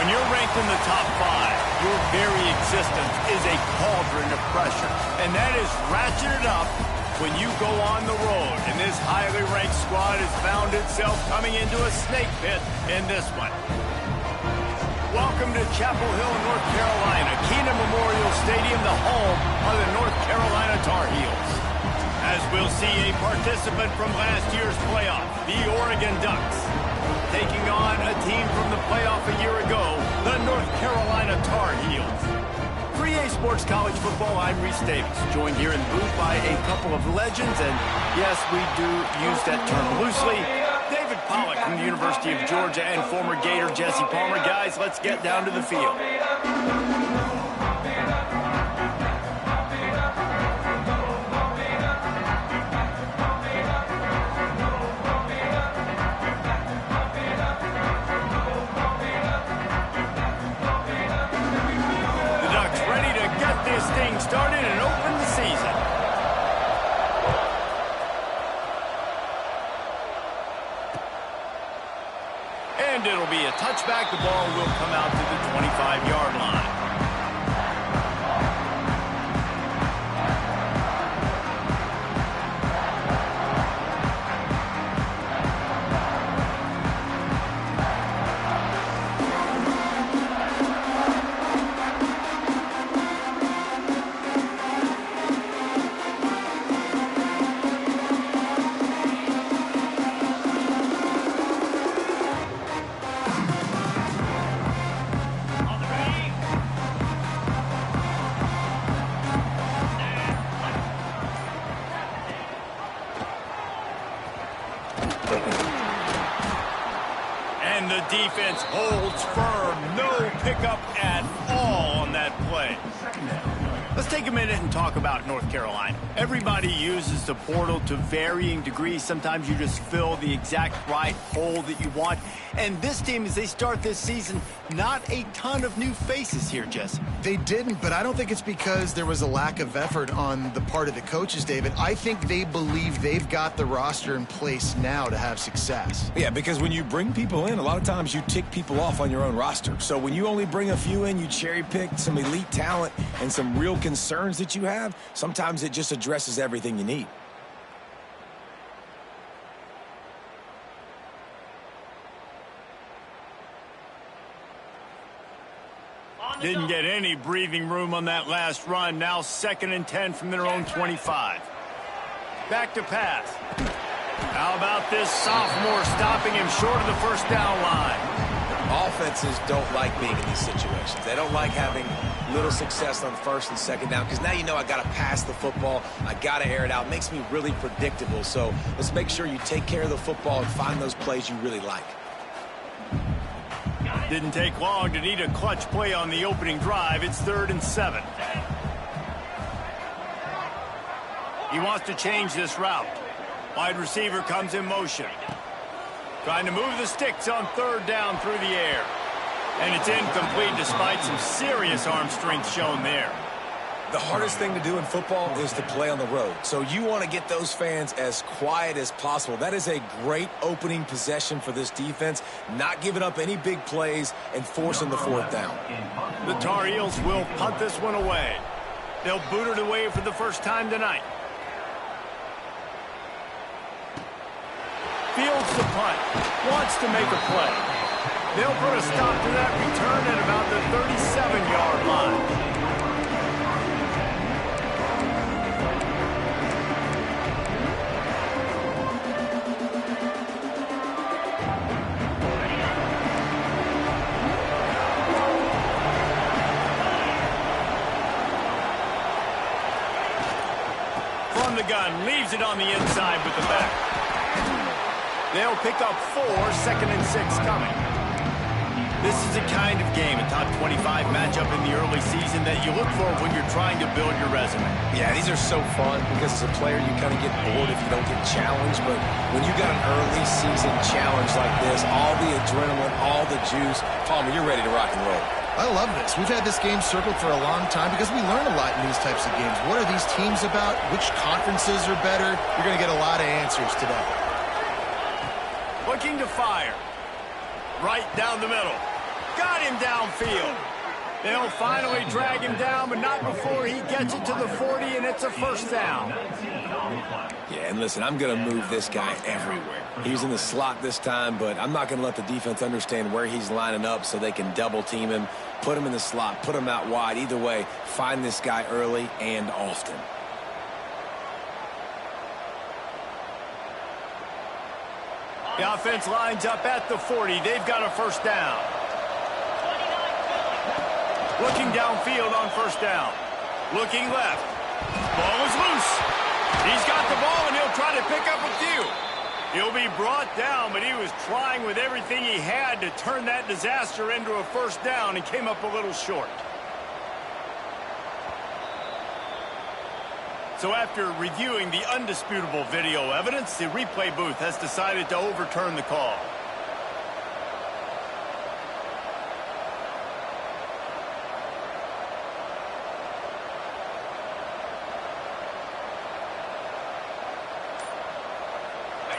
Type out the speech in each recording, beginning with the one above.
When you're ranked in the top 5, your very existence is a cauldron of pressure. And that is ratcheted up when you go on the road. And this highly ranked squad has found itself coming into a snake pit in this one. Welcome to Chapel Hill, North Carolina, Keenan Memorial Stadium, the home of the North Carolina Tar Heels. As we'll see a participant from last year's playoff, the Oregon Ducks, taking on a team from the playoff a year ago, the North Carolina Tar Heels. For EA Sports College Football, I'm Reese Davis, joined here in the booth by a couple of legends, and yes, we do use that term loosely. David Pollack from the University of Georgia and former Gator Jesse Palmer. Guys, let's get down to the field. Started and opened the season. And it'll be a touchback. The ball will come out to the 25-yard line. And the defense holds firm. No pickup at all on that play. Let's take a minute and talk about North Carolina. Everybody uses the portal to varying degrees. Sometimes you just fill the exact right hole that you want. And this team, as they start this season, not a ton of new faces here, Jesse. They didn't, but I don't think it's because there was a lack of effort on the part of the coaches, David. I think they believe they've got the roster in place now to have success. Yeah, because when you bring people in, a lot of times you tick people off on your own roster. So when you only bring a few in, you cherry-pick some elite talent and some real concerns that you have, sometimes it just addresses everything you need. Didn't get any breathing room on that last run. Now 2nd and 10 from their own 25. Back to pass. How about this sophomore stopping him short of the first down line? Offenses don't like being in these situations. They don't like having little success on 1st and 2nd down because now you know I got to pass the football. I got to air it out. It makes me really predictable. So let's make sure you take care of the football and find those plays you really like. Didn't take long to need a clutch play on the opening drive. It's 3rd and 7. He wants to change this route. Wide receiver comes in motion. Trying to move the sticks on 3rd down through the air. And it's incomplete despite some serious arm strength shown there. The hardest thing to do in football is to play on the road. So you want to get those fans as quiet as possible. That is a great opening possession for this defense, not giving up any big plays and forcing the 4th down. The Tar Heels will punt this one away. They'll boot it away for the first time tonight. Fields the punt. Wants to make a play. They'll put a stop to that return at about the 37-yard line. From the gun, leaves it on the inside with the back. They'll pick up 4, 2nd and 6 coming. This is the kind of game, a top 25 matchup in the early season that you look for when you're trying to build your resume. Yeah, these are so fun because as a player you kind of get bored if you don't get challenged, but when you got an early season challenge like this, all the adrenaline, all the juice, Palmer, you're ready to rock and roll. I love this. We've had this game circled for a long time because we learn a lot in these types of games. What are these teams about? Which conferences are better? You're going to get a lot of answers today. Looking to fire. Right down the middle. got him downfield. They'll finally drag him down, but not before he gets it to the 40, and it's a first down. Yeah, and listen, I'm going to move this guy everywhere. He's in the slot this time, but I'm not going to let the defense understand where he's lining up so they can double team him, put him in the slot, put him out wide. Either way, find this guy early and often. The offense lines up at the 40. They've got a first down. Looking downfield on first down. Looking left. Ball is loose. He's got the ball, and he'll try to pick up a few. He'll be brought down, but he was trying with everything he had to turn that disaster into a first down and came up a little short. So after reviewing the undisputable video evidence, the replay booth has decided to overturn the call.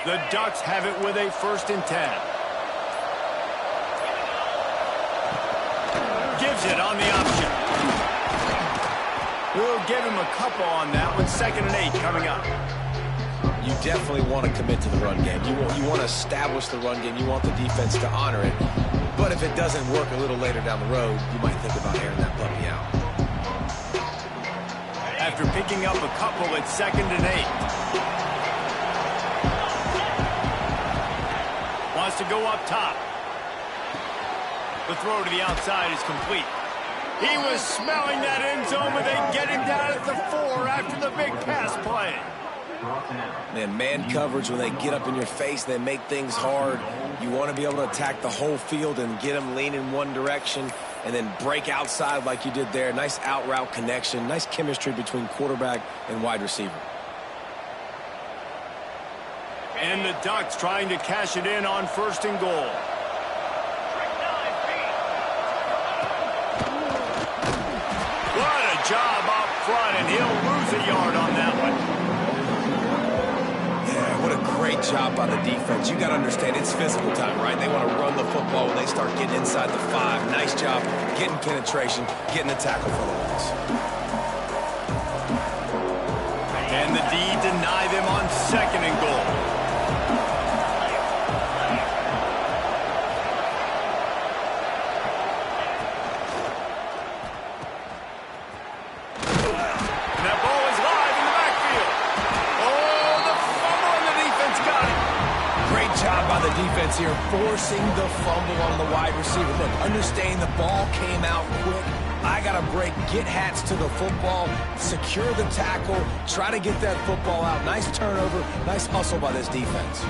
The Ducks have it with a 1st and 10. Gives it on the option. We'll give him a couple on that with 2nd and 8 coming up. You definitely want to commit to the run game. You want to establish the run game. You want the defense to honor it. But if it doesn't work a little later down the road, you might think about airing that puppy out. After picking up a couple at 2nd and 8. Wants to go up top. The throw to the outside is complete. He was smelling that end zone, but they get him down at the 4 after the big pass play. Man coverage, when they get up in your face, they make things hard. You want to be able to attack the whole field and get them lean in one direction and then break outside like you did there. Nice out route connection, nice chemistry between quarterback and wide receiver. And the Ducks trying to cash it in on 1st and goal. What a job up front, and he'll lose a yard on that one. Yeah, what a great job by the defense. You got to understand, it's physical time, right? They want to run the football when they start getting inside the 5. Nice job getting penetration, getting the tackle for the loss. And the D deny them on 2nd and goal. Defense here forcing the fumble on the wide receiver. Look, understanding the ball came out quick. I got to break, get hats to the football, secure the tackle, try to get that football out. Nice turnover, nice hustle by this defense.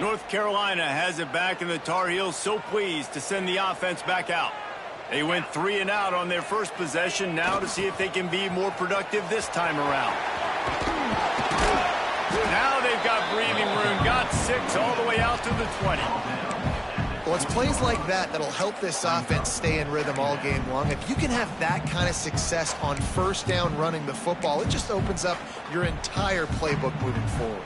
North Carolina has it back, and the Tar Heels so pleased to send the offense back out. They went 3 and out on their first possession, now to see if they can be more productive this time around. Now they've got breathing room, got 6 all the way out to the 20. Well, it's plays like that that'll help this offense stay in rhythm all game long. If you can have that kind of success on 1st down running the football, it just opens up your entire playbook moving forward.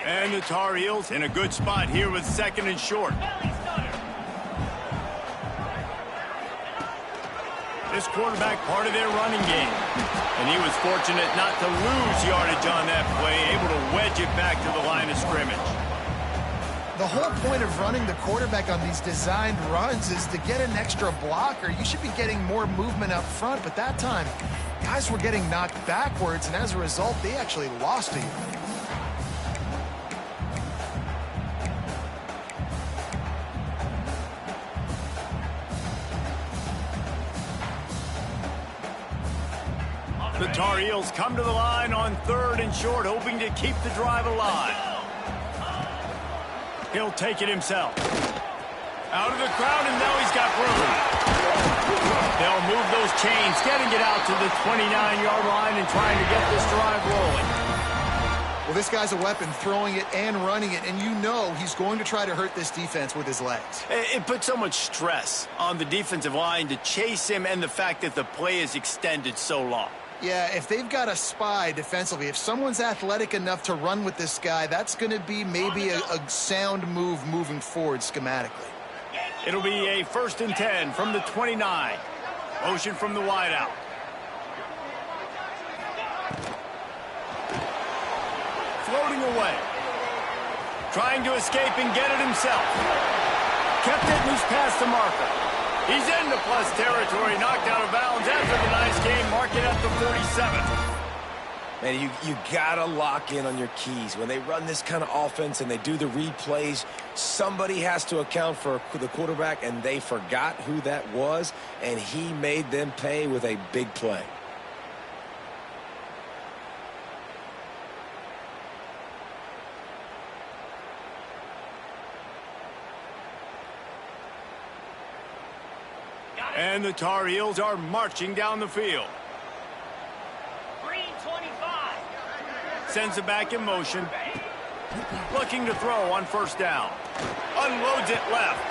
And the Tar Heels in a good spot here with 2nd and short. This quarterback part of their running game. And he was fortunate not to lose yardage on that play, able to wedge it back to the line of scrimmage. The whole point of running the quarterback on these designed runs is to get an extra blocker. You should be getting more movement up front, but that time, guys were getting knocked backwards, and as a result, they actually lost a yard. The Tar Heels come to the line on 3rd and short, hoping to keep the drive alive. He'll take it himself. Out of the crowd, and now he's got room. They'll move those chains, getting it out to the 29-yard line and trying to get this drive rolling. Well, this guy's a weapon, throwing it and running it, and you know he's going to try to hurt this defense with his legs. It puts so much stress on the defensive line to chase him, and the fact that the play is extended so long. Yeah, if they've got a spy defensively, if someone's athletic enough to run with this guy, that's going to be maybe a sound move moving forward schematically. It'll be a 1st and 10 from the 29. Motion from the wideout. Floating away. Trying to escape and get it himself. Kept it loose past the marker. He's into plus territory, knocked out of bounds after the nice game, mark it at the 47. Man, you gotta lock in on your keys. When they run this kind of offense and they do the replays, somebody has to account for the quarterback, and they forgot who that was, and he made them pay with a big play. And the Tar Heels are marching down the field. Green 25. Sends it back in motion. Looking to throw on 1st down. Unloads it left.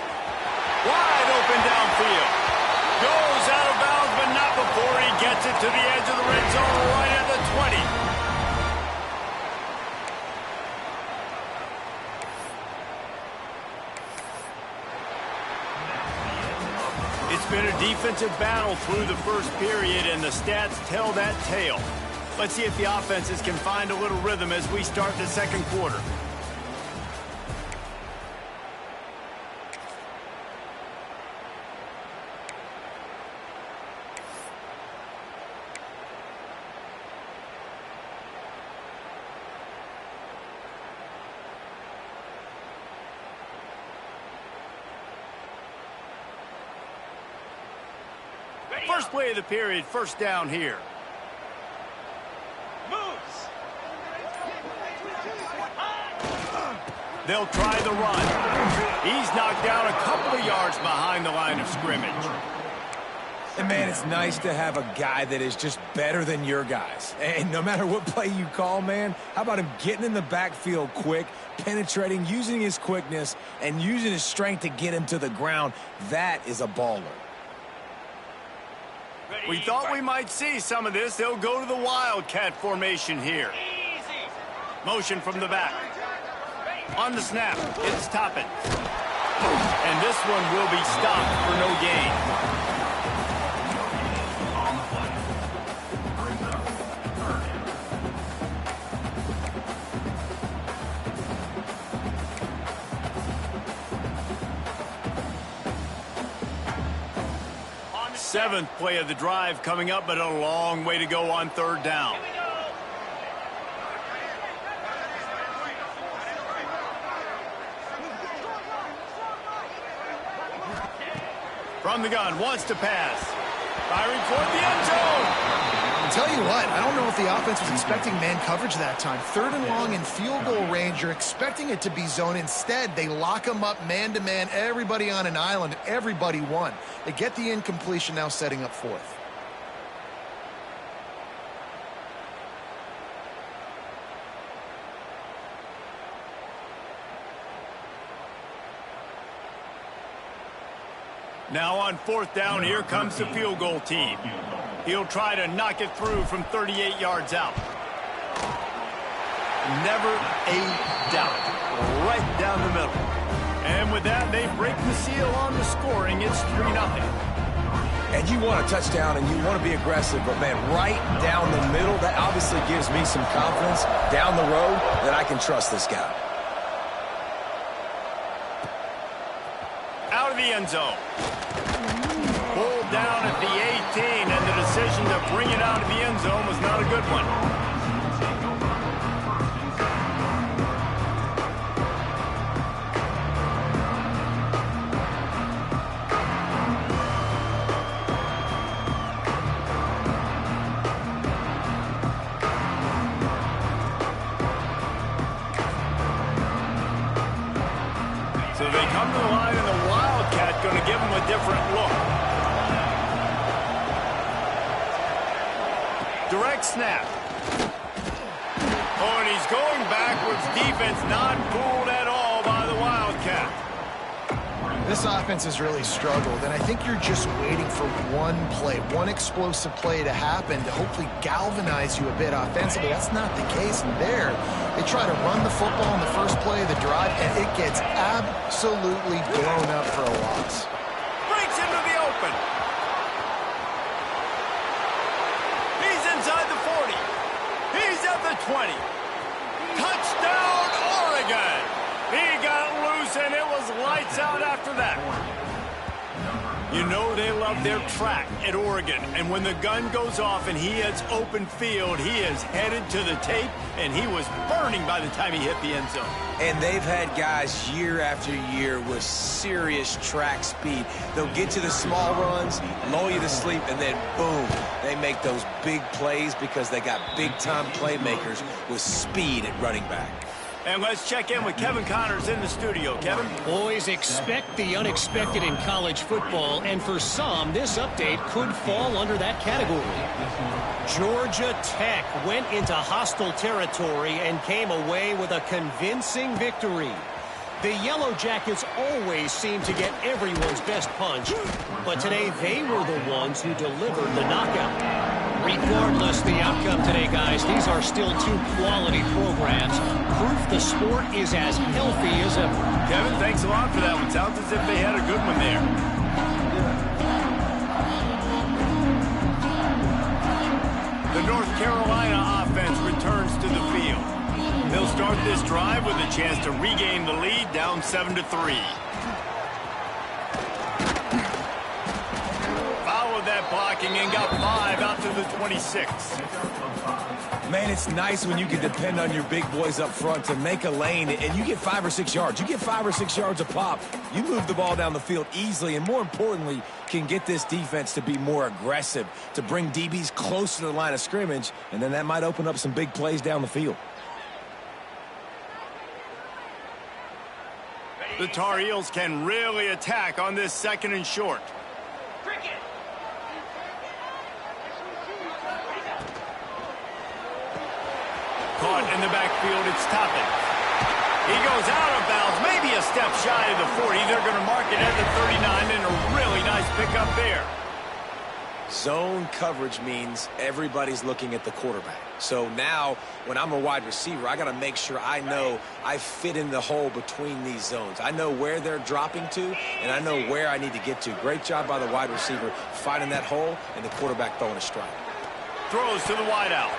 Wide open downfield. Goes out of bounds, but not before he gets it to the edge of the red zone right at the 20. It's been a defensive battle through the first period, and the stats tell that tale. Let's see if the offenses can find a little rhythm as we start the 2nd quarter. First play of the period, 1st down here. Moves. They'll try the run. He's knocked down a couple of yards behind the line of scrimmage. And, man, it's nice to have a guy that is just better than your guys. And no matter what play you call, man, how about him getting in the backfield quick, penetrating, using his quickness, and using his strength to get him to the ground? That is a baller. We thought we might see some of this. They'll go to the Wildcat formation here. Easy. Motion from the back. On the snap, it's Toppin. And this one will be stopped for no gain. Seventh play of the drive coming up, but a long way to go on 3rd down. From the gun, wants to pass. Firing toward the end zone. I'll tell you what, I don't know if the offense was expecting man coverage that time. 3rd and long in field goal range, you're expecting it to be zone. Instead, they lock them up man-to-man, everybody on an island, everybody won. They get the incompletion, now setting up 4th. Now on 4th down, here comes the field goal team. He'll try to knock it through from 38 yards out. Never a doubt. Right down the middle. And with that, they break the seal on the scoring. It's 3-0. And you want a touchdown and you want to be aggressive, but, man, right down the middle, that obviously gives me some confidence down the road that I can trust this guy. Out of the end zone. Pulled down at the 18, and the decision to bring it out of the end zone was not a good one. So they come to the line, and the Wildcat going to give them a different look. Direct snap. Oh, and he's going back. Oregon's defense not fooled at all by the Wildcat. This offense has really struggled, and I think you're just waiting for one play, one explosive play to happen to hopefully galvanize you a bit offensively. That's not the case there. They try to run the football in the first play of the drive, and it gets absolutely blown up for a loss. Breaks into the open. He's inside the 40. He's at the 20. Touchdown, Oregon! He got loose, and it was lights out after that. You know they love their track at Oregon, and when the gun goes off and he hits open field, he is headed to the tape, and he was burning by the time he hit the end zone. And they've had guys year after year with serious track speed. They'll get to the small runs, lull you to sleep, and then boom, they make those big plays because they got big-time playmakers with speed at running back. And let's check in with Kevin Connors in the studio. Kevin? Boys, expect the unexpected in college football, and for some, this update could fall under that category. Georgia Tech went into hostile territory and came away with a convincing victory. The Yellow Jackets always seem to get everyone's best punch, but today they were the ones who delivered the knockout. Regardless the outcome today, guys, these are still two quality programs. Proof the sport is as healthy as ever. Kevin, thanks a lot for that one. Sounds as if they had a good one there. The North Carolina offense returns to the field. They'll start this drive with a chance to regain the lead, down 7-3. Followed that blocking and got 5 out to the 26. Man, it's nice when you can depend on your big boys up front to make a lane, and you get 5 or 6 yards. You get 5 or 6 yards a pop. You move the ball down the field easily, and more importantly, can get this defense to be more aggressive, to bring DBs close to the line of scrimmage, and then that might open up some big plays down the field. The Tar Heels can really attack on this 2nd and short. Cricket. Caught in the backfield, it's Toppin. He goes out of bounds, maybe a step shy of the 40. They're going to mark it at the 39, and a really nice pickup there. Zone coverage means everybody's looking at the quarterback. So now, when I'm a wide receiver, I got to make sure I know I fit in the hole between these zones. I know where they're dropping to, and I know where I need to get to. Great job by the wide receiver finding that hole, and the quarterback throwing a strike. Throws to the wideout.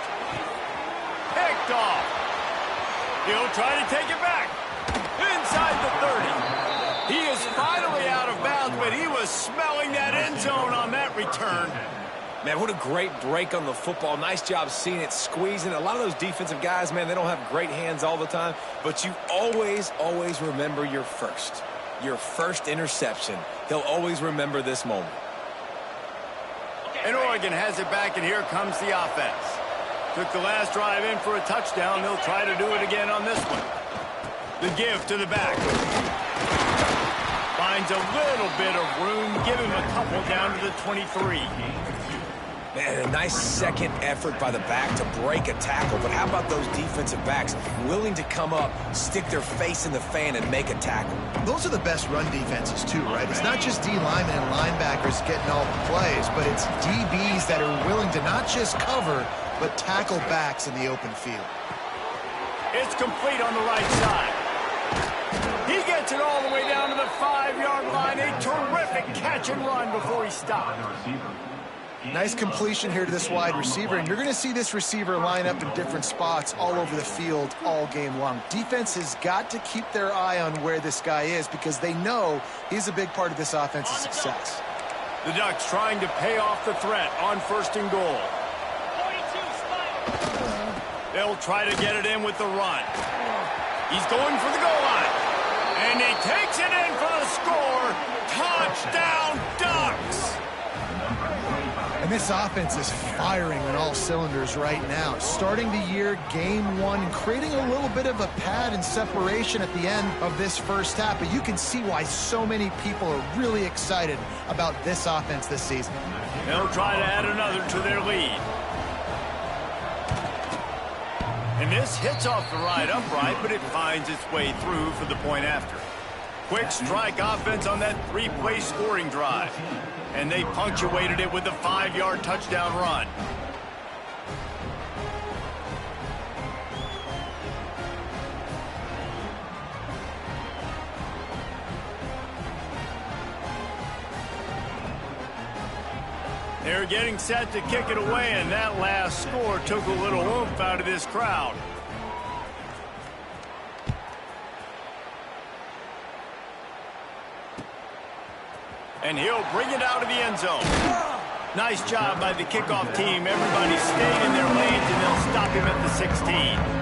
Picked off. He'll try to take it back. Inside the 30. He is finally out of bounds, but he was smelling that end zone on that return. Man, what a great break on the football. Nice job seeing it, squeezing. A lot of those defensive guys, man, they don't have great hands all the time, but you always, always remember your first interception. They'll always remember this moment. And Oregon has it back, and here comes the offense. Took the last drive in for a touchdown. They'll try to do it again on this one. The give to the back. Finds a little bit of room. Give him a couple down to the 23. Man, a nice second effort by the back to break a tackle. But how about those defensive backs willing to come up, stick their face in the fan, and make a tackle? Those are the best run defenses, too, right? It's not just D linemen and linebackers getting all the plays, but it's DBs that are willing to not just cover, but tackle backs in the open field. It's complete on the right side. He gets it all the way down to the 5-yard line. A terrific catch and run before he stopped. Nice completion here to this wide receiver, and you're going to see this receiver line up in different spots all over the field all game long. Defense has got to keep their eye on where this guy is because they know he's a big part of this offense's success. The Ducks trying to pay off the threat on 1st and goal. 42 Spider. They'll try to get it in with the run. He's going for the goal line. And he takes it in for the score. Touchdown, Ducks! And this offense is firing on all cylinders right now. Starting the year, game 1, and creating a little bit of a pad and separation at the end of this first half. But you can see why so many people are really excited about this offense this season. They'll try to add another to their lead. And this hits off the right upright, but it finds its way through for the point after. Quick strike offense on that three-play scoring drive. And they punctuated it with a 5-yard touchdown run. They're getting set to kick it away, and that last score took a little oomph out of this crowd. And he'll bring it out of the end zone. Nice job by the kickoff team. Everybody stayed in their lanes, and they'll stop him at the 16.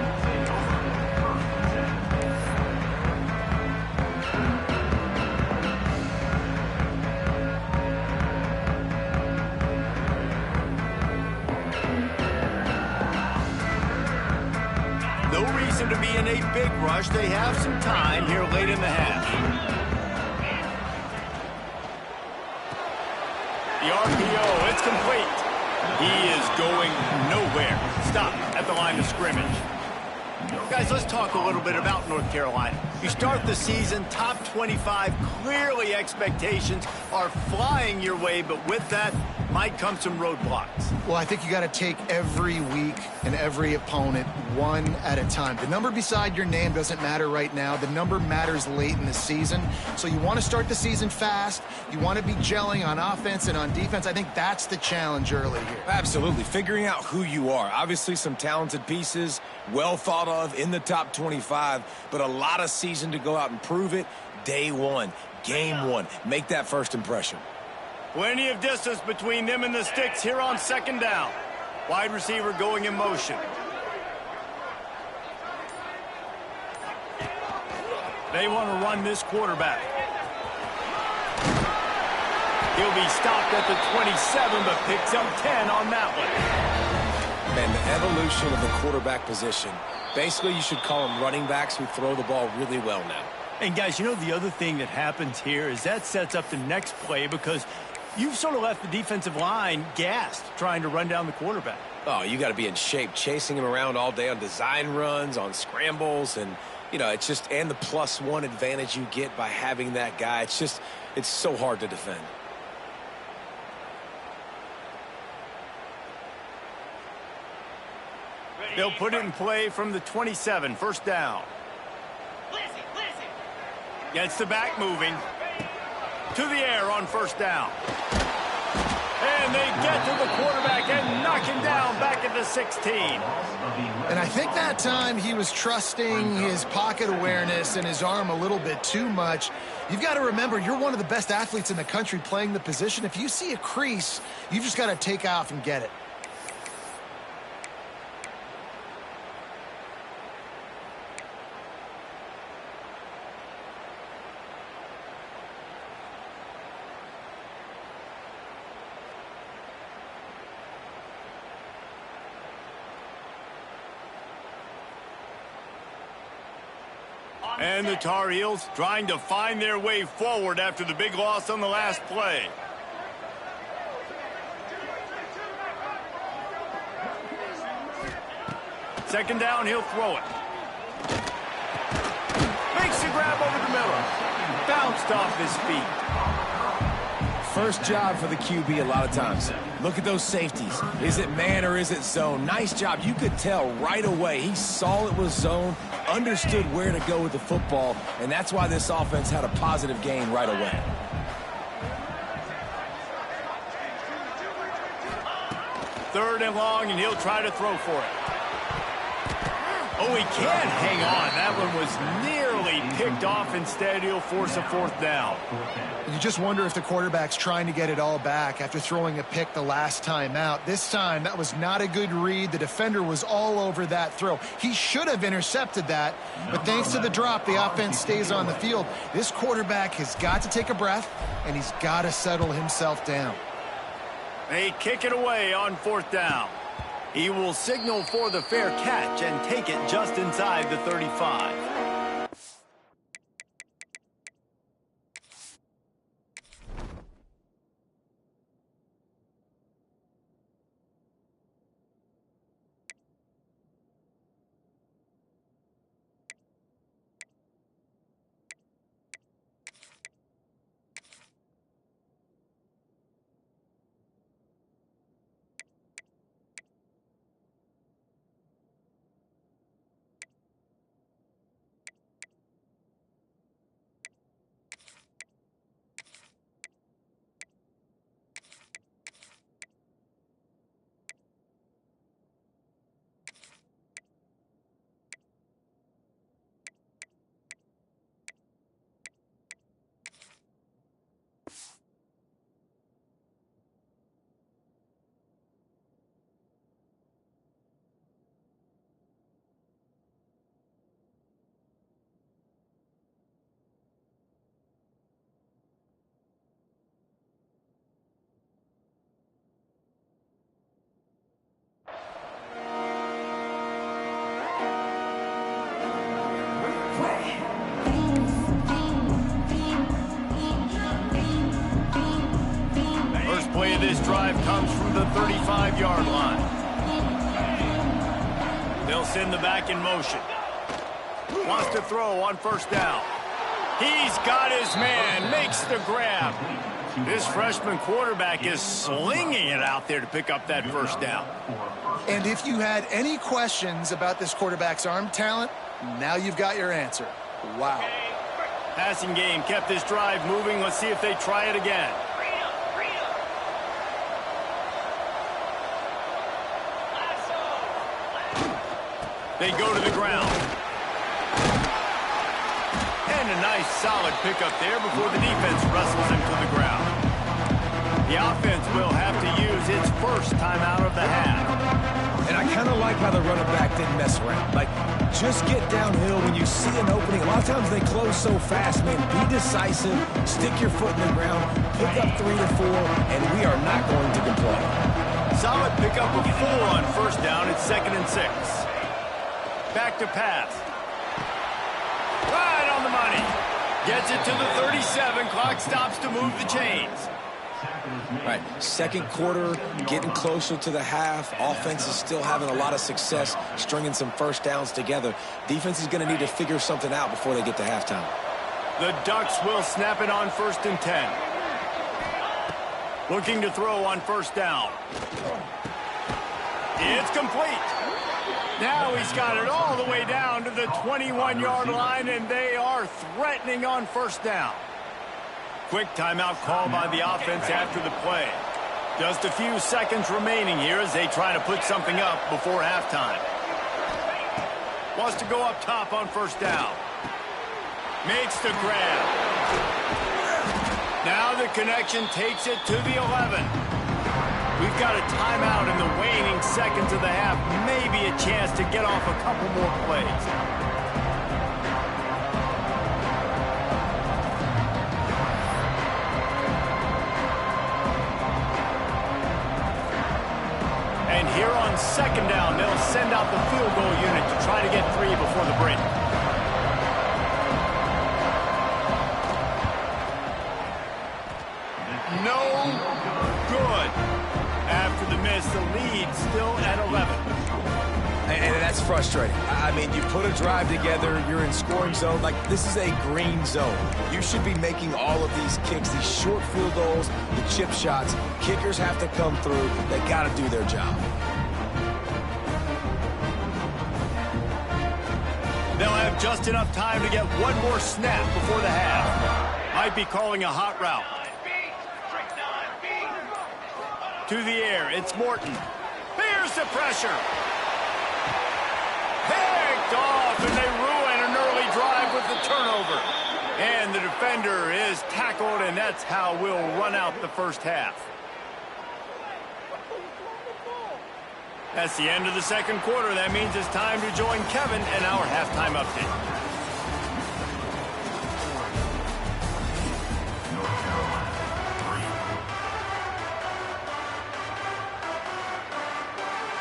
No reason to be in a big rush. They have some time here late in the half. The RPO, it's complete. He is going nowhere. Stop at the line of scrimmage. Guys, let's talk a little bit about North Carolina. You start the season top 25. Clearly expectations are flying your way, but with that might come some roadblocks. Well, I think you got to take every week and every opponent one at a time. The number beside your name doesn't matter right now. The number matters late in the season. So you want to start the season fast. You want to be gelling on offense and on defense. I think that's the challenge early here. Absolutely. Figuring out who you are. Obviously some talented pieces, well thought of in the top 25, but a lot of season to go out and prove it. Day one, game one. Make that first impression. Plenty of distance between them and the sticks here on second down. Wide receiver going in motion. They want to run this quarterback. He'll be stopped at the 27, but picks up 10 on that one. And the evolution of the quarterback position. Basically, you should call them running backs who throw the ball really well now. And guys, you know the other thing that happens here is that sets up the next play because you've sort of left the defensive line gassed trying to run down the quarterback. Oh, you got to be in shape, chasing him around all day on design runs, on scrambles, and, you know, it's just, and the +1 advantage you get by having that guy. It's just, it's so hard to defend. They'll put it in play from the 27, first down. Gets the back moving. To the air on first down. And they get to the quarterback and knock him down back at the 16. And I think that time he was trusting his pocket awareness and his arm a little bit too much. You've got to remember, you're one of the best athletes in the country playing the position. If you see a crease, you've just got to take off and get it. And the Tar Heels trying to find their way forward after the big loss on the last play. Second down, he'll throw it. Makes the grab over the middle. Bounced off his feet. First job for the QB a lot of times. Look at those safeties. Is it man or is it zone? Nice job. You could tell right away. He saw it was zone, understood where to go with the football, and that's why this offense had a positive gain right away. Third and long, and he'll try to throw for it. Oh, he can't hang on. That one was nearly picked off. Instead, he'll force a fourth down. You just wonder if the quarterback's trying to get it all back after throwing a pick the last time out. This time, that was not a good read. The defender was all over that throw. He should have intercepted that, but thanks to the drop, the offense stays on the field. This quarterback has got to take a breath, and he's got to settle himself down. They kick it away on fourth down. He will signal for the fair catch and take it just inside the 35. drive comes from the 35-yard line. They'll send the back in motion. Wants to throw on first down. He's got his man, makes the grab. This freshman quarterback is slinging it out there to pick up that first down. And if you had any questions about this quarterback's arm talent, now you've got your answer. Wow. Passing game kept this drive moving. Let's see if they try it again. They go to the ground. And a nice solid pickup there before the defense wrestles him to the ground. The offense will have to use its first timeout of the half. And I kind of like how the running back didn't mess around. Like, just get downhill when you see an opening. A lot of times they close so fast, man. Be decisive, stick your foot in the ground, pick up 3 or 4, and we are not going to complain. Solid pickup of 4 on first down. It's 2nd and 6. Back to pass. Right on the money. Gets it to the 37. Clock stops to move the chains. All right, second quarter, getting closer to the half. Offense is still having a lot of success stringing some first downs together. Defense is going to need to figure something out before they get to halftime. The Ducks will snap it on 1st and 10. Looking to throw on first down. It's complete. Now he's got it all the way down to the 21-yard line, and they are threatening on first down. Quick timeout call by the offense after the play. Just a few seconds remaining here as they try to put something up before halftime. Wants to go up top on first down. Makes the grab. Now the connection takes it to the 11. We've got a timeout in the waning seconds of the half. Maybe a chance to get off a couple more plays. And here on second down, they'll send out the field goal unit to try to get 3 before the break. No good. After the miss, the lead still at 11. And that's frustrating. I mean, you put a drive together, you're in scoring zone. Like, this is a green zone. You should be making all of these kicks, these short field goals, the chip shots. Kickers have to come through. They got to do their job. They'll have just enough time to get one more snap before the half. Might be calling a hot route. To the air, it's Morton. Here's the pressure. Picked off, and they ruin an early drive with the turnover. And the defender is tackled, and that's how we'll run out the first half. That's the end of the second quarter. That means it's time to join Kevin and our halftime update.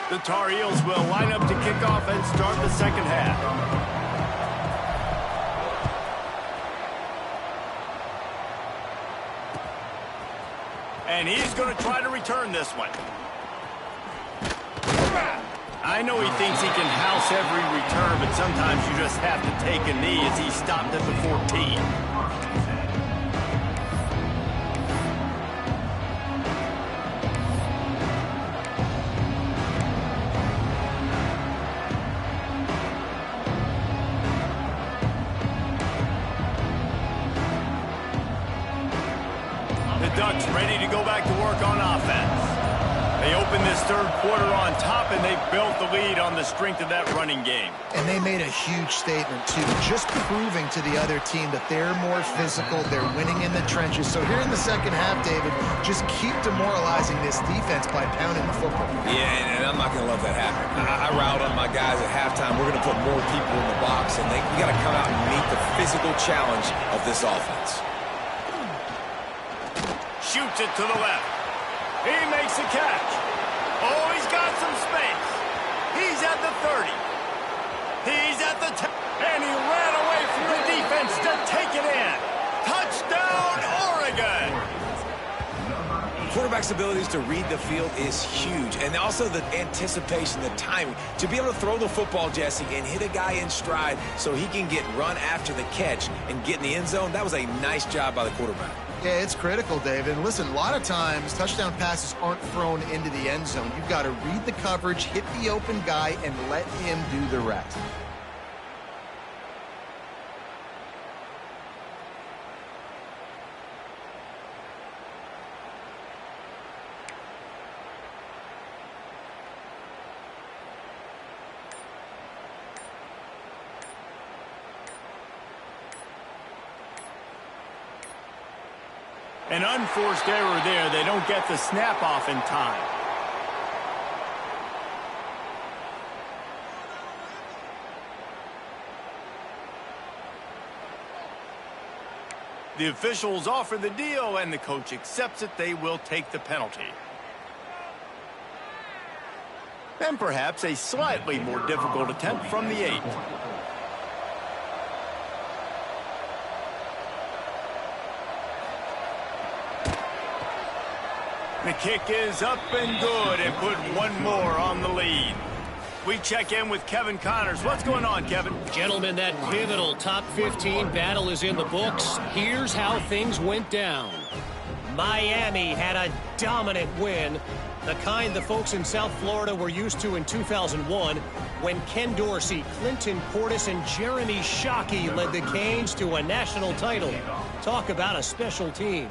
The Tar Heels will line up to kick off and start the second half. And he's going to try to return this one. I know he thinks he can house every return, but sometimes you just have to take a knee as he stopped at the 14. Ducks ready to go back to work on offense. They opened this third quarter on top, and they built the lead on the strength of that running game. And they made a huge statement, too, just proving to the other team that they're more physical, they're winning in the trenches. So here in the second half, David, just keep demoralizing this defense by pounding the football. Yeah, and I'm not going to let that happen. I riled up my guys at halftime. We're going to put more people in the box, and we got to come out and meet the physical challenge of this offense. Shoots it to the left. He makes a catch. Oh, he's got some space. He's at the 30. He's at the 10. And he ran away from the defense to take it in. Touchdown, Oregon. Quarterback quarterback's abilities to read the field is huge, and also the anticipation, the timing. To be able to throw the football, Jesse, and hit a guy in stride so he can get run after the catch and get in the end zone, that was a nice job by the quarterback. Yeah, it's critical, David. And listen, a lot of times touchdown passes aren't thrown into the end zone. You've got to read the coverage, hit the open guy, and let him do the rest. An unforced error there. They don't get the snap off in time. The officials offer the deal, and the coach accepts it. They will take the penalty. And perhaps a slightly more difficult attempt from the 8. The kick is up and good, and put one more on the lead. We check in with Kevin Connors. What's going on, Kevin? Gentlemen, that pivotal top 15 battle is in the books. Here's how things went down. Miami had a dominant win, the kind the folks in South Florida were used to in 2001 when Ken Dorsey, Clinton Portis, and Jeremy Shockey led the Canes to a national title. Talk about a special team.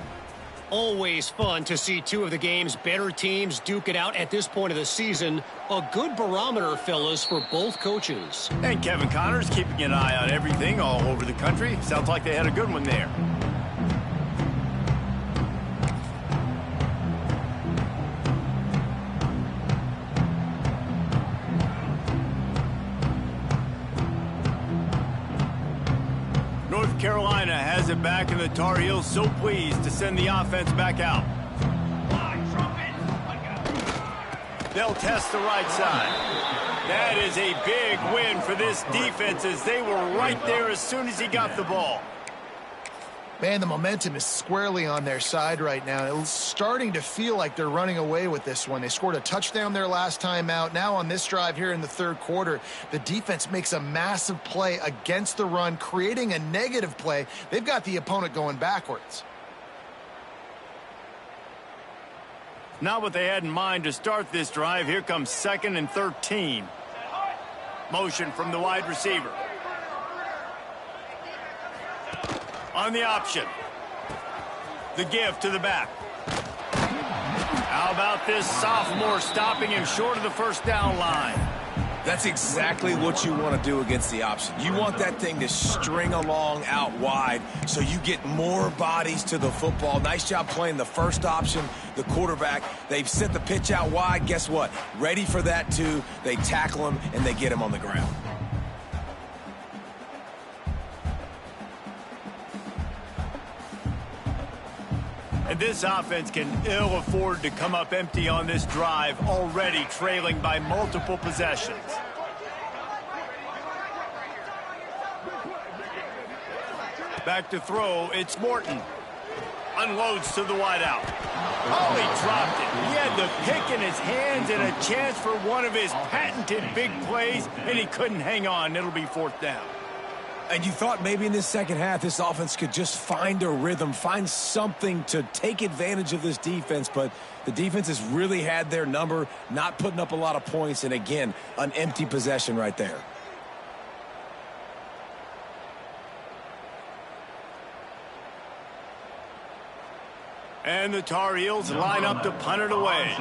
Always fun to see two of the game's better teams duke it out at this point of the season. A good barometer, fellas, for both coaches. And Kevin Connors keeping an eye on everything all over the country. Sounds like they had a good one there. North Carolina has it back, and the Tar Heels so pleased to send the offense back out. They'll test the right side. That is a big win for this defense, as they were right there as soon as he got the ball. Man, the momentum is squarely on their side right now. It's starting to feel like they're running away with this one. They scored a touchdown their last time out. Now on this drive here in the third quarter, the defense makes a massive play against the run, creating a negative play. They've got the opponent going backwards. Not what they had in mind to start this drive. Here comes 2nd and 13. Motion from the wide receiver. On the option. The give to the back. How about this sophomore stopping him short of the first down line? That's exactly what you want to do against the option. You want that thing to string along out wide so you get more bodies to the football. Nice job playing the first option, the quarterback. They've sent the pitch out wide. Guess what? Ready for that too. They tackle him and they get him on the ground. And this offense can ill afford to come up empty on this drive, already trailing by multiple possessions. Back to throw, it's Morton. Unloads to the wideout. Oh, he dropped it. He had the pick in his hands and a chance for one of his patented big plays, and he couldn't hang on. It'll be 4th down. And you thought maybe in this second half this offense could just find a rhythm, find something to take advantage of this defense, but the defense has really had their number, not putting up a lot of points, and again, an empty possession right there. And the Tar Heels line up to punt it away.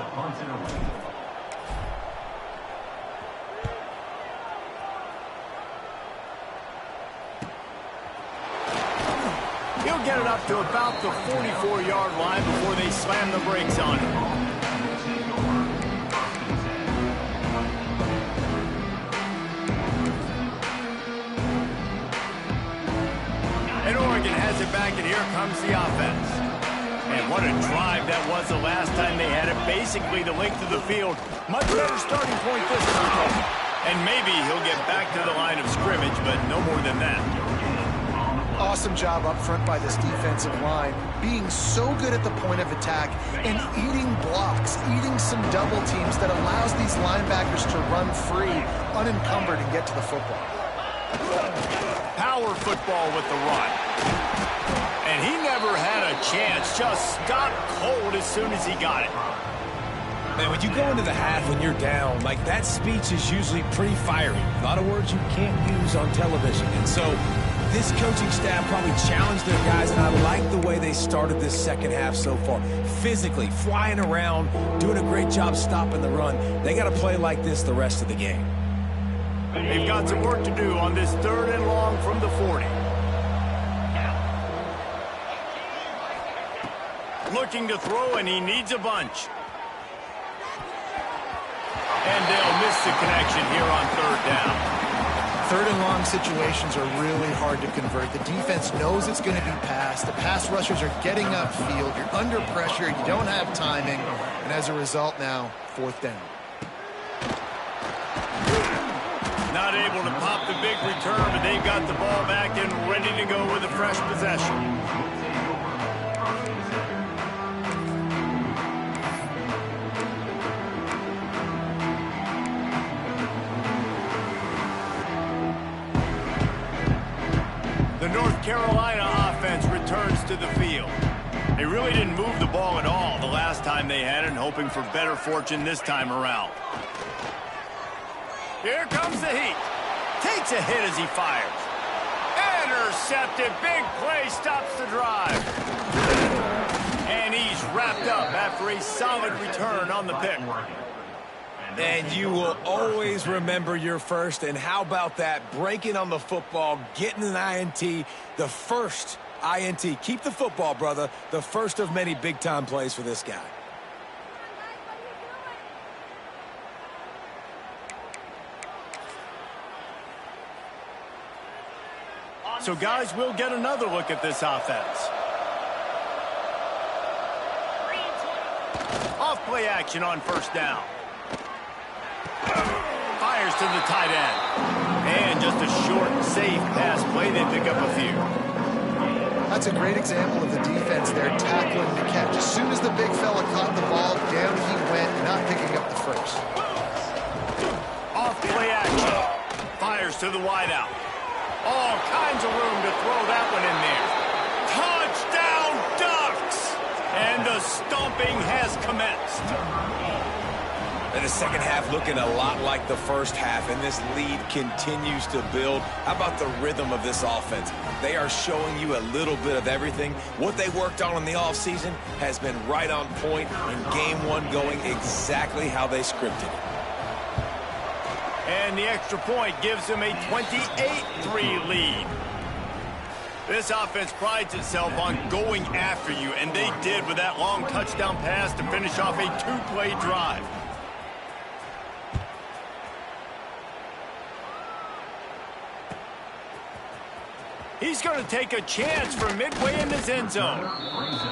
He'll get it up to about the 44-yard line before they slam the brakes on him. And Oregon has it back, and here comes the offense. And what a drive that was the last time they had it. Basically the length of the field. Much better starting point this time. And maybe he'll get back to the line of scrimmage, but no more than that. Awesome job up front by this defensive line, being so good at the point of attack and eating blocks, eating some double teams that allows these linebackers to run free, unencumbered, and get to the football. Power football with the run. And he never had a chance, just stopped cold as soon as he got it. Man, when you go into the half when you're down, like that speech is usually pretty fiery. A lot of words you can't use on television. And so this coaching staff probably challenged their guys, and I like the way they started this second half so far. Physically, flying around, doing a great job stopping the run. They got to play like this the rest of the game. They've got some work to do on this 3rd and long from the 40. Looking to throw, and he needs a bunch. And they'll miss the connection here on 3rd down. 3rd and long situations are really hard to convert. The defense knows it's going to be passed. The pass rushers are getting upfield. You're under pressure. You don't have timing. And as a result now, 4th down. Not able to pop the big return, but they've got the ball back and ready to go with a fresh possession. The North Carolina offense returns to the field. They really didn't move the ball at all the last time they had it, and hoping for better fortune this time around. Here comes the heat. Takes a hit as he fires. Intercepted. Big play stops the drive. And he's wrapped up after a solid return on the pick. And you will always remember your first. And how about that? Breaking on the football, getting an INT, the first INT. Keep the football, brother. The first of many big-time plays for this guy. So, guys, we'll get another look at this offense. Off play action on 1st down. Fires to the tight end. And just a short, safe pass play. They pick up a few. That's a great example of the defense there tackling the catch. As soon as the big fella caught the ball, down he went, not picking up the first. Off play action. Fires to the wideout. All kinds of room to throw that one in there. Touchdown Ducks! And the stomping has commenced. And the second half looking a lot like the first half, and this lead continues to build. How about the rhythm of this offense? They are showing you a little bit of everything. What they worked on in the offseason has been right on point, in game 1 going exactly how they scripted it. And the extra point gives them a 28-3 lead. This offense prides itself on going after you, and they did with that long touchdown pass to finish off a 2-play drive. He's going to take a chance from midway in his end zone.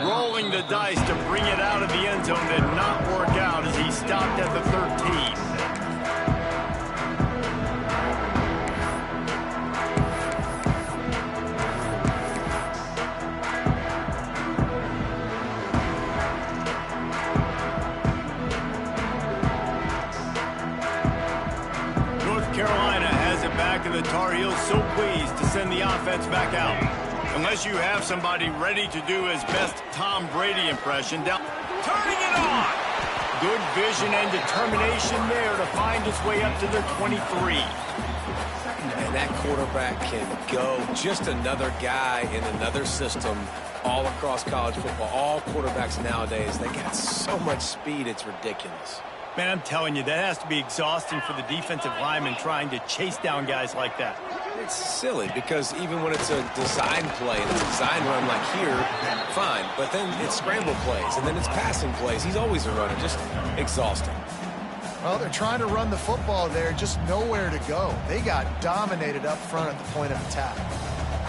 Rolling the dice to bring it out of the end zone did not work out as he stopped at the 13. Carolina has it back, and the Tar Heels so pleased to send the offense back out. Unless you have somebody ready to do his best Tom Brady impression. Down, turning it on! Good vision and determination there to find his way up to the 23. And that quarterback can go. Just another guy in another system all across college football. All quarterbacks nowadays, they got so much speed, it's ridiculous. Man, I'm telling you, that has to be exhausting for the defensive lineman trying to chase down guys like that. It's silly because even when it's a design play and it's a design run like here, fine. But then it's scramble plays and then it's passing plays. He's always a runner, just exhausting. Well, they're trying to run the football there, just nowhere to go. They got dominated up front at the point of attack.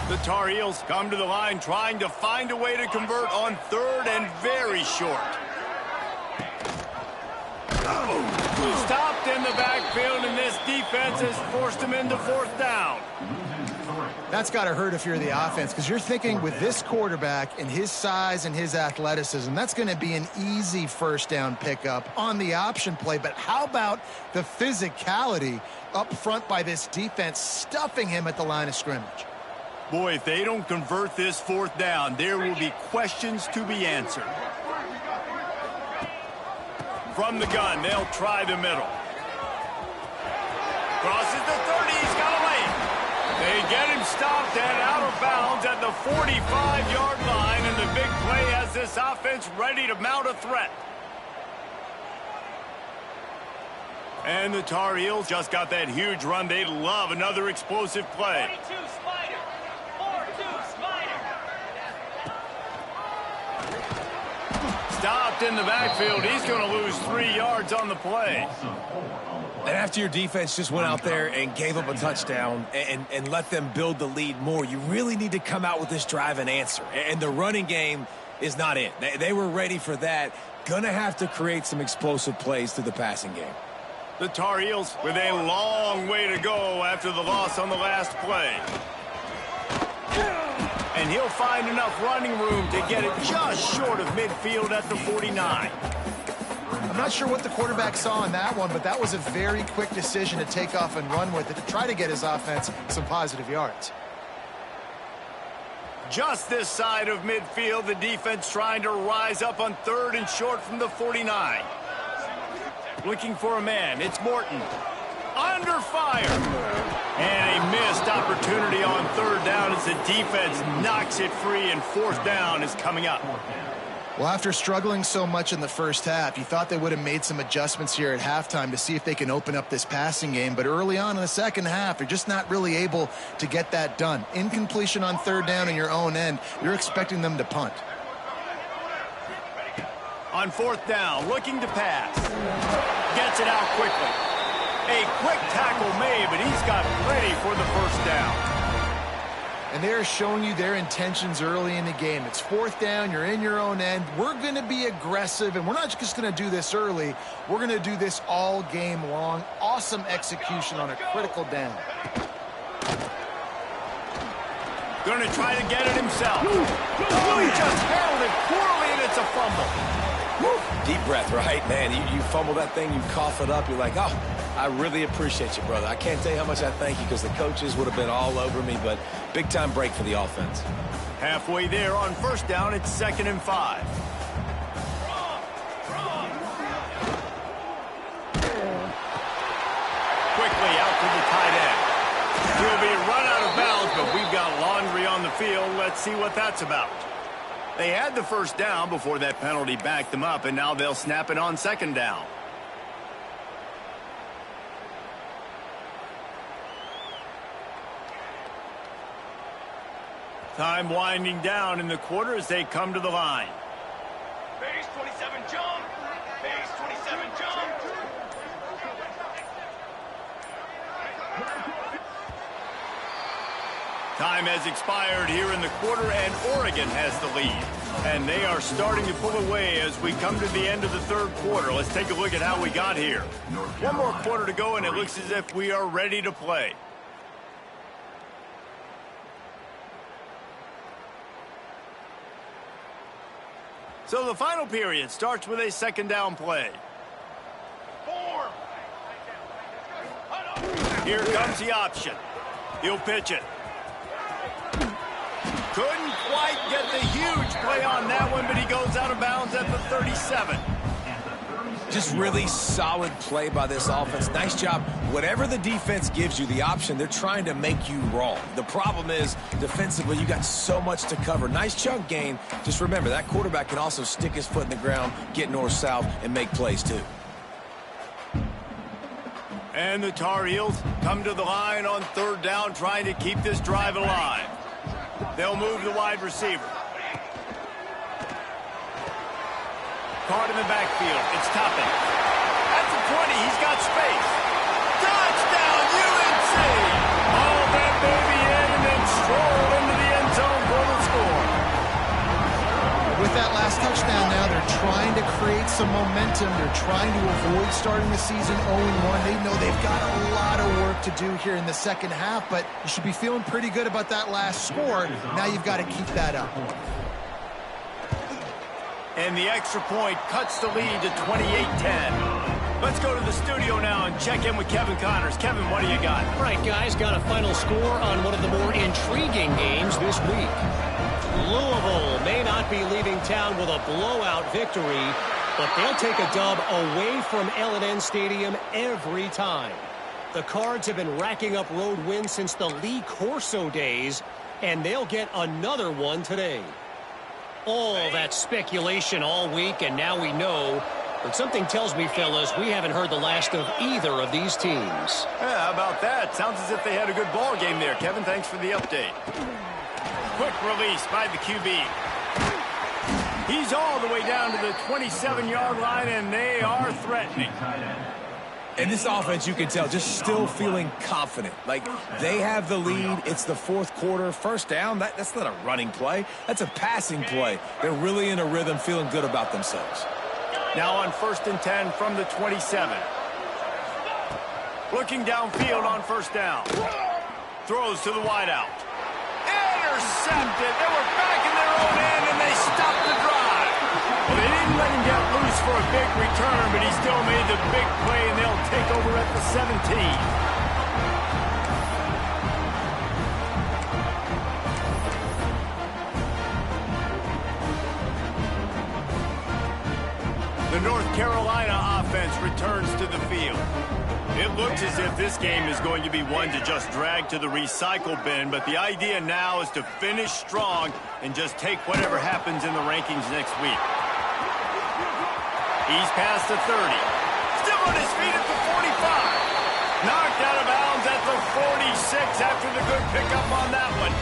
The Tar Heels come to the line trying to find a way to convert on 3rd and very short. Stopped in the backfield, and this defense has forced him into fourth down. That's got to hurt if you're the offense, because you're thinking with this quarterback and his size and his athleticism, that's going to be an easy first down pickup on the option play. But how about the physicality up front by this defense, stuffing him at the line of scrimmage? Boy, if they don't convert this fourth down, there will be questions to be answered. From the gun, they'll try the middle. Crosses the 30, he's got a lane. They get him stopped and out of bounds at the 45-yard line, and the big play has this offense ready to mount a threat. And the Tar Heels just got that huge run. They love another explosive play. 42 Spider. 4-2 Spider. Stopped in the backfield. He's going to lose 3 yards on the play. And after your defense just went out there and gave up a touchdown and let them build the lead more, you really need to come out with this drive and answer. And the running game is not it. They were ready for that. Going to have to create some explosive plays through the passing game. The Tar Heels with a long way to go after the loss on the last play. And he'll find enough running room to get it just short of midfield at the 49. I'm not sure what the quarterback saw in that one, but that was a very quick decision to take off and run with it to try to get his offense some positive yards. Just this side of midfield, the defense trying to rise up on third and short from the 49. Looking for a man. It's Morton. Under fire. And a missed opportunity on third down as the defense knocks it free, and fourth down is coming up. Well, after struggling so much in the first half, you thought they would have made some adjustments here at halftime to see if they can open up this passing game. But early on in the second half, they're just not really able to get that done. Incompletion on third down in your own end, you're expecting them to punt. On fourth down, looking to pass. Gets it out quickly. A quick tackle made, but he's got plenty for the first down. And they're showing you their intentions early in the game. It's fourth down, you're in your own end. We're going to be aggressive, and we're not just going to do this early. We're going to do this all game long. Awesome execution on a critical down. Going to try to get it himself. Oh, he just handled it poorly, and it's a fumble. Deep breath, right? Man, you fumble that thing, you cough it up, you're like, oh, I really appreciate you, brother. I can't tell you how much I thank you, because the coaches would have been all over me, but big-time break for the offense. Halfway there on first down, it's 2nd and 5. Quickly out to the tight end. He'll be run out of bounds, but we've got laundry on the field. Let's see what that's about. They had the first down before that penalty backed them up, and now they'll snap it on 2nd down. Time winding down in the quarter as they come to the line. Base 27 jump. Base 27 jump. Time has expired here in the quarter, and Oregon has the lead. And they are starting to pull away as we come to the end of the third quarter. Let's take a look at how we got here. One more quarter to go, and it looks as if we are ready to play. So the final period starts with a 2nd down play. Here comes the option. He'll pitch it. Couldn't quite get the huge play on that one, but he goes out of bounds at the 37. Just really solid play by this offense. Nice job. Whatever the defense gives you, the option, they're trying to make you wrong. The problem is, defensively, you got so much to cover. Nice chunk gain. Just remember, that quarterback can also stick his foot in the ground, get north-south, and make plays too. And the Tar Heels come to the line on third down, trying to keep this drive alive. They'll move the wide receiver. Caught in the backfield. It's Toppin. At the 20, he's got space. Touchdown, UNC! All that baby in and then stroll into the end zone for the score. With that last touchdown now, they're trying to create some momentum. They're trying to avoid starting the season 0-1. They know they've got a lot of work to do here in the second half, but you should be feeling pretty good about that last score. Now you've got to keep that up. And the extra point cuts the lead to 28-10. Let's go to the studio now and check in with Kevin Connors. Kevin, what do you got? All right, guys, got a final score on one of the more intriguing games this week. Louisville may not be leaving town with a blowout victory, but they'll take a dub away from L&N Stadium every time. The Cards have been racking up road wins since the Lee Corso days, and they'll get another one today. All that speculation all week, and now we know. But something tells me, fellas, we haven't heard the last of either of these teams. Yeah, how about that? Sounds as if they had a good ball game there. Kevin, thanks for the update. Quick release by the QB. He's all the way down to the 27-yard line, and they are threatening. And this offense, you can tell, just still feeling confident. Like, they have the lead. It's the fourth quarter. First down, that's not a running play. That's a passing play. They're really in a rhythm, feeling good about themselves. Now on 1st and 10 from the 27. Looking downfield on first down. Throws to the wideout. Intercepted. They were back in their own end, and they stopped the drive. Well, they didn't let him get loose for a big return, but he still made the big play, and they'll take over at the 17. The North Carolina offense returns to the field. It looks as if this game is going to be one to just drag to the recycle bin, but the idea now is to finish strong and just take whatever happens in the rankings next week. He's past the 30. Still on his feet at the 45. Knocked out of bounds at the 46 after the good pickup on that one.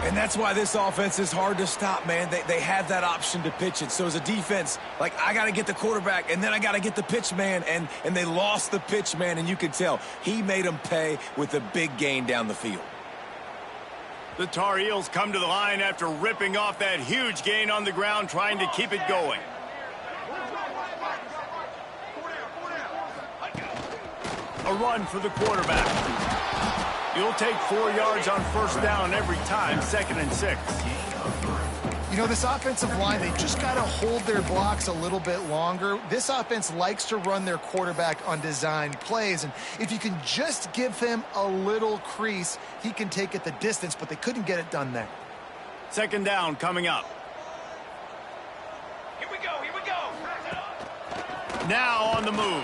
And that's why this offense is hard to stop, man. They have that option to pitch it. So as a defense, like, I got to get the quarterback, and then I got to get the pitch man, and they lost the pitch man, and you can tell he made them pay with a big gain down the field. The Tar Heels come to the line after ripping off that huge gain on the ground, trying to keep it going. A run for the quarterback. You'll take 4 yards on first down every time, 2nd and 6. You know, this offensive line, they just got to hold their blocks a little bit longer. This offense likes to run their quarterback on designed plays, and if you can just give him a little crease, he can take it the distance, but they couldn't get it done there. 2nd down coming up. Here we go, here we go. Now on the move.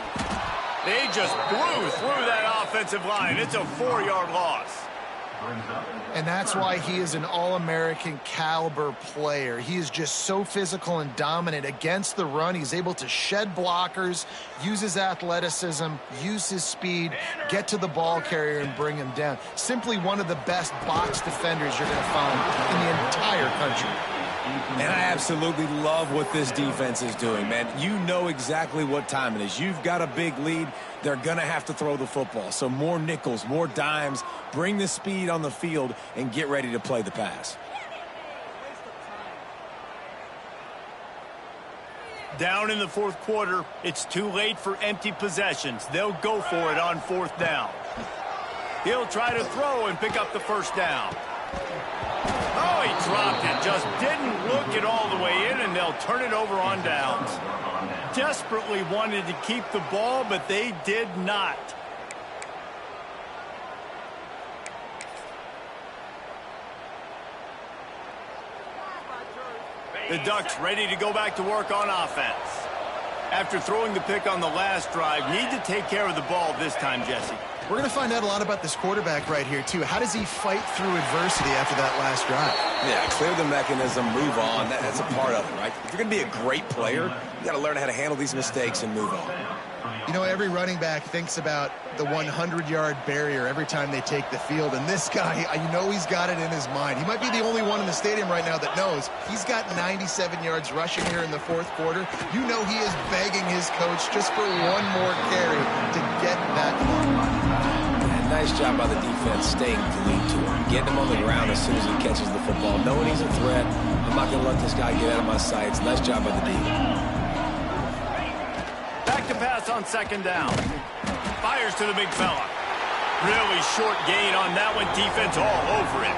They just blew through that offensive line. It's a 4-yard loss. And that's why he is an All-American caliber player. He is just so physical and dominant against the run. He's able to shed blockers, use his athleticism, use his speed, get to the ball carrier and bring him down. Simply one of the best box defenders you're going to find in the entire country. And I absolutely love what this defense is doing, man. You know exactly what time it is. You've got a big lead. They're going to have to throw the football. So more nickels, more dimes, bring the speed on the field, and get ready to play the pass. Down in the fourth quarter, it's too late for empty possessions. They'll go for it on 4th down. He'll try to throw and pick up the first down. Oh, he dropped it. Just didn't look it all the way in, and they'll turn it over on downs. Desperately wanted to keep the ball, but they did not. The Ducks ready to go back to work on offense. After throwing the pick on the last drive, need to take care of the ball this time, Jesse. We're going to find out a lot about this quarterback right here, too. How does he fight through adversity after that last drive? Yeah, clear the mechanism, move on. That's a part of it, right? If you're going to be a great player, you got to learn how to handle these mistakes and move on. You know, every running back thinks about the 100-yard barrier every time they take the field, and this guy, you know he's got it in his mind. He might be the only one in the stadium right now that knows he's got 97 yards rushing here in the fourth quarter. You know he is begging his coach just for one more carry to get that one. nice job by the defense staying glued to him, getting him on the ground as soon as he catches the football, knowing he's a threat. I'm not going to let this guy get out of my sights. Nice job by the D. Back to pass on second down. Fires to the big fella. Really short gain on that one. Defense all over it.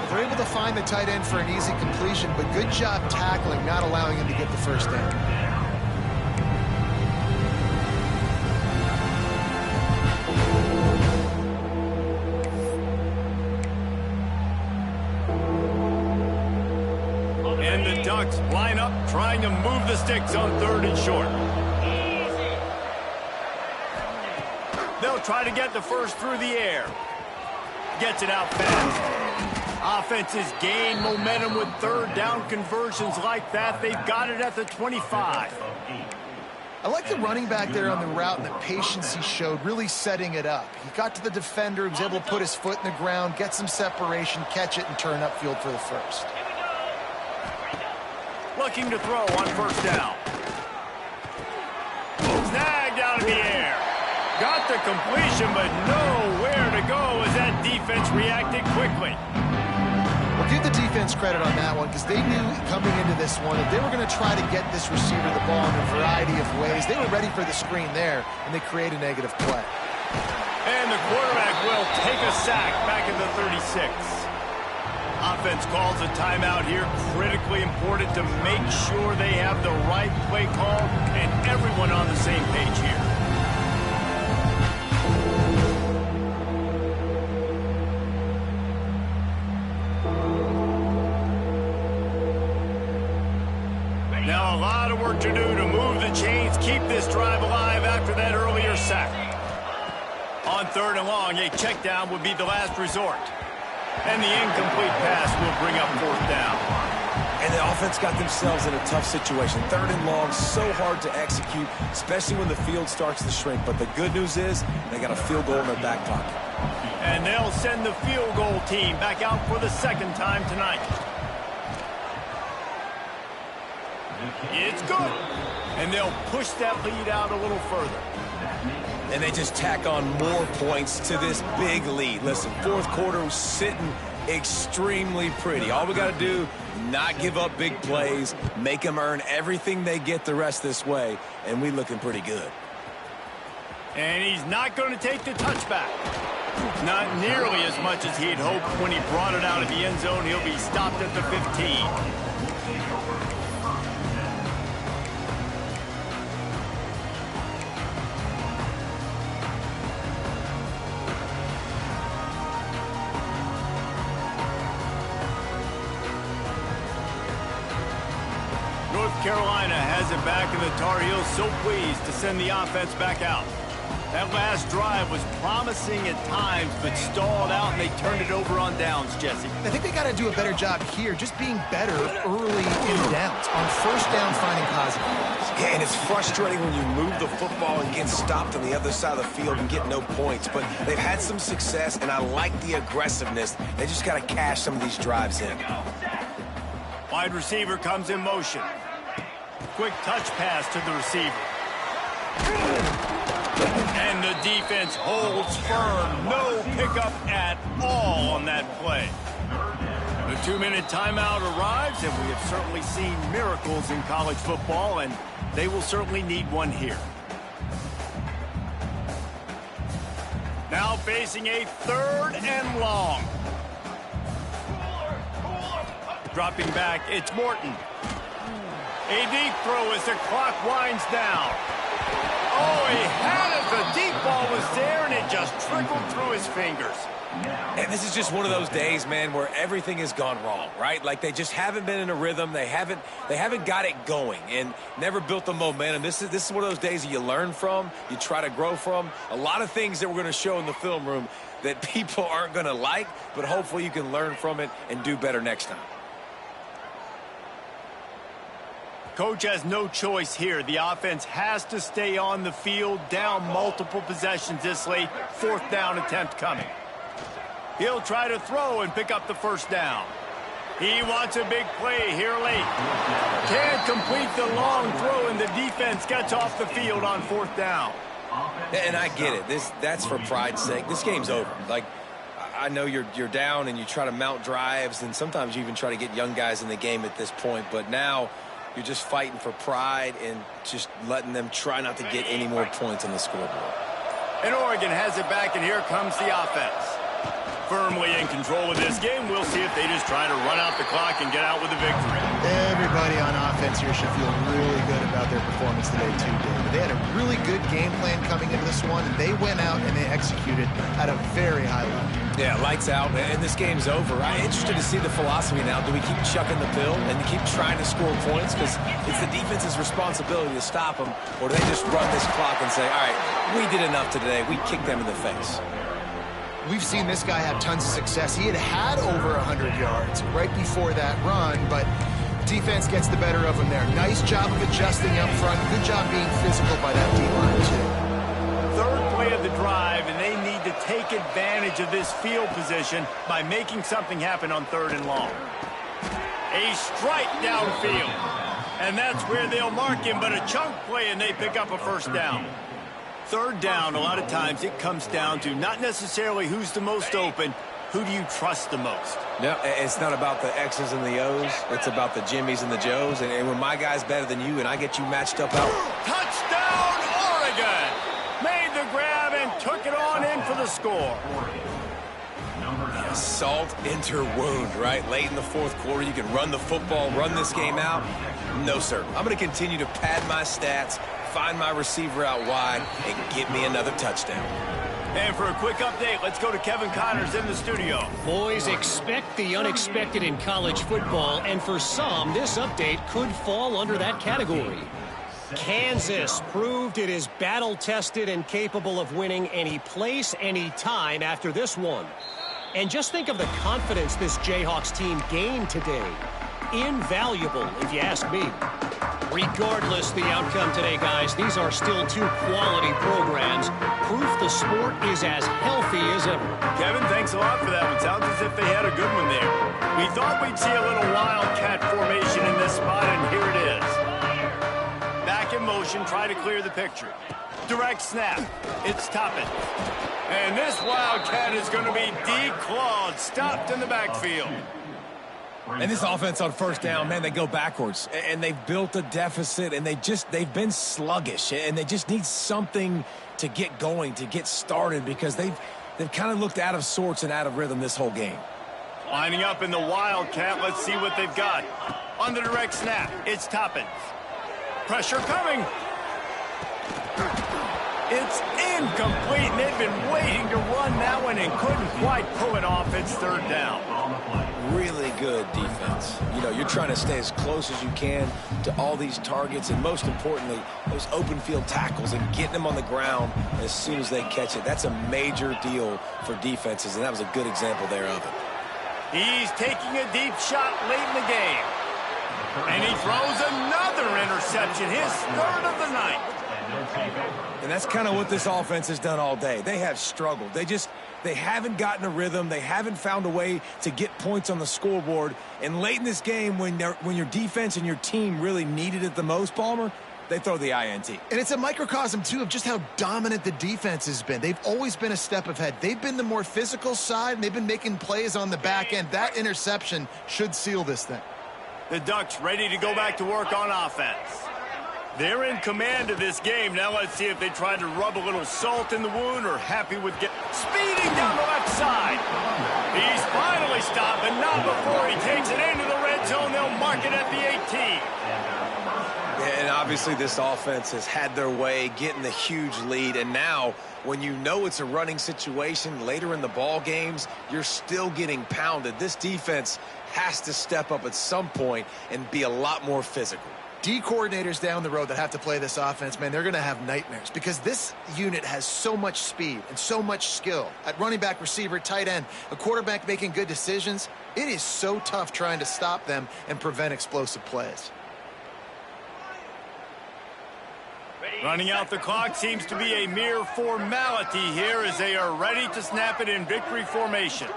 They're able to find the tight end for an easy completion, but good job tackling, not allowing him to get the first down. And the Ducks line up, trying to move the sticks on 3rd and short. They'll try to get the first through the air. Gets it out fast. Offenses gain momentum with 3rd down conversions like that. They've got it at the 25. I like the running back there on the route and the patience he showed, really setting it up. He got to the defender, he was able to put his foot in the ground, get some separation, catch it, and turn upfield for the first. Looking to throw on 1st down. Snagged out of the air. Got the completion, but nowhere to go as that defense reacted quickly. Well, give the defense credit on that one because they knew coming into this one that they were going to try to get this receiver the ball in a variety of ways. They were ready for the screen there, and they create a negative play. And the quarterback will take a sack back at the 36. Offense calls a timeout here. Critically important to make sure they have the right play call and everyone on the same page here. Now a lot of work to do to move the chains, keep this drive alive after that earlier sack. On 3rd and long, a check down would be the last resort. And the incomplete pass will bring up 4th down. And the offense got themselves in a tough situation. 3rd and long, so hard to execute, especially when the field starts to shrink. But the good news is they got a field goal in their back pocket. And they'll send the field goal team back out for the 2nd time tonight. It's good. And they'll push that lead out a little further. And they just tack on more points to this big lead. Listen, 4th quarter was sitting extremely pretty. All we got to do, not give up big plays, make them earn everything they get the rest this way, and we looking pretty good. And he's not going to take the touchback. Not nearly as much as he had hoped when he brought it out of the end zone. He'll be stopped at the 15. North Carolina has it back, and the Tar Heels so pleased to send the offense back out. That last drive was promising at times, but stalled out, and they turned it over on downs, Jesse. I think they got to do a better job here, just being better early in downs. On 1st down, finding positive plays. Yeah, and it's frustrating when you move the football and get stopped on the other side of the field and get no points. But they've had some success, and I like the aggressiveness. They just got to cash some of these drives in. Wide receiver comes in motion. Quick touch pass to the receiver. And the defense holds firm. No pickup at all on that play. The 2-minute timeout arrives, and we have certainly seen miracles in college football, and they will certainly need one here. Now facing a 3rd and long. Dropping back, it's Morton. A deep throw as the clock winds down. Oh, he had it. The deep ball was there, and it just trickled through his fingers. And this is just one of those days, man, where everything has gone wrong, right? Like they just haven't been in a rhythm. They haven't got it going and never built the momentum. This is one of those days that you learn from, you try to grow from. A lot of things that we're going to show in the film room that people aren't going to like, but hopefully you can learn from it and do better next time. Coach has no choice here. The offense has to stay on the field, down multiple possessions this late. 4th down attempt coming. He'll try to throw and pick up the 1st down. He wants a big play here late. Can't complete the long throw, and the defense gets off the field on 4th down. And I get it. That's for pride's sake. This game's over. Like, I know you're down and you try to mount drives, and sometimes you even try to get young guys in the game at this point. But now you're just fighting for pride and just letting them try not to get any more points on the scoreboard. And Oregon has it back, and here comes the offense. Firmly in control of this game. We'll see if they just try to run out the clock and get out with a victory. Everybody on offense here should feel really good about their performance today, too, David. They had a really good game plan coming into this one, and they went out and they executed at a very high level. Yeah, lights out, and this game's over. I'm interested to see the philosophy now. Do we keep chucking the pill and keep trying to score points? Because it's the defense's responsibility to stop them, or do they just run this clock and say, all right, we did enough today. We kicked them in the face. We've seen this guy have tons of success. He had over 100 yards right before that run, but defense gets the better of him there. Nice job of adjusting up front. Good job being physical by that D-line, too. Third play of the drive, and they need to take advantage of this field position by making something happen on 3rd and long. A strike downfield, and that's where they'll mark him, but a chunk play, and they pick up a first down. 3rd down, a lot of times it comes down to not necessarily who's the most open, who do you trust the most? No, it's not about the X's and the O's. It's about the Jimmies and the Joes. And when my guy's better than you and I get you matched up out. Touchdown, Oregon! Made the grab and took it on in for the score. Salt into wound, right? Late in the 4th quarter, you can run the football, run this game out. No, sir. I'm going to continue to pad my stats, find my receiver out wide, and get me another touchdown. And for a quick update, let's go to Kevin Connors in the studio. Boys, expect the unexpected in college football, and for some, this update could fall under that category. Kansas proved it is battle-tested and capable of winning any place, any time after this one. And just think of the confidence this Jayhawks team gained today. Invaluable, if you ask me. Regardless the outcome today, guys, these are still 2 quality programs. Proof the sport is as healthy as ever. Kevin, thanks a lot for that one. Sounds as if they had a good one there. We thought we'd see a little wildcat formation in this spot, and here it is. Back in motion, try to clear the picture. Direct snap. It's Toppin. And this wildcat is going to be declawed, stopped in the backfield. And this offense on 1st down, man, they go backwards. And they've built a deficit, and they've been sluggish. And they just need something to get going, to get started, because they've kind of looked out of sorts and out of rhythm this whole game. Lining up in the wildcat, let's see what they've got. On the direct snap, it's Toppin. Pressure coming. It's incomplete, and they've been waiting to run that one and couldn't quite pull it off. It's 3rd down. Really good defense. You know, you're trying to stay as close as you can to all these targets, and most importantly, those open field tackles and getting them on the ground as soon as they catch it. That's a major deal for defenses, and that was a good example there of it. He's taking a deep shot late in the game. And he throws another interception, his 3rd of the night. And that's kind of what this offense has done all day. They have struggled. They haven't gotten a rhythm. They haven't found a way to get points on the scoreboard. And late in this game, when your defense and your team really needed it the most, Palmer, they throw the INT. And it's a microcosm, too, of just how dominant the defense has been. They've always been a step ahead. They've been the more physical side, and they've been making plays on the back end. That interception should seal this thing. The Ducks ready to go back to work on offense. They're in command of this game. Now let's see if they try to rub a little salt in the wound or happy with speeding down the left side. He's finally stopped, but not before he takes it into the red zone. They'll mark it at the 18. Yeah, and obviously this offense has had their way, getting the huge lead. And now, when you know it's a running situation later in the ball games, you're still getting pounded. This defense has to step up at some point and be a lot more physical. D coordinators down the road that have to play this offense, man, they're going to have nightmares because this unit has so much speed and so much skill. At running back, receiver, tight end, a quarterback making good decisions, it is so tough trying to stop them and prevent explosive plays. Running out the clock seems to be a mere formality here as they are ready to snap it in victory formation.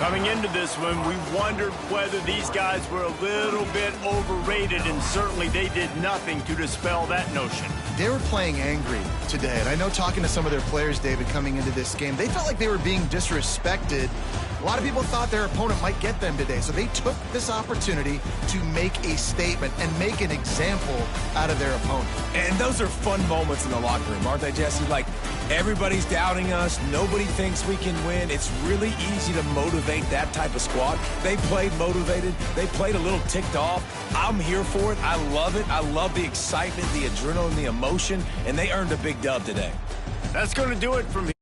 Coming into this one, we wondered whether these guys were a little bit overrated, and certainly they did nothing to dispel that notion. They were playing angry today, and I know talking to some of their players, David, coming into this game, they felt like they were being disrespected. A lot of people thought their opponent might get them today, so they took this opportunity to make a statement and make an example out of their opponent. And those are fun moments in the locker room, aren't they, Jesse? Like, everybody's doubting us. Nobody thinks we can win. It's really easy to motivate that type of squad. They played motivated. They played a little ticked off. I'm here for it. I love it. I love the excitement, the adrenaline, the emotion, and they earned a big dub today. That's going to do it from here.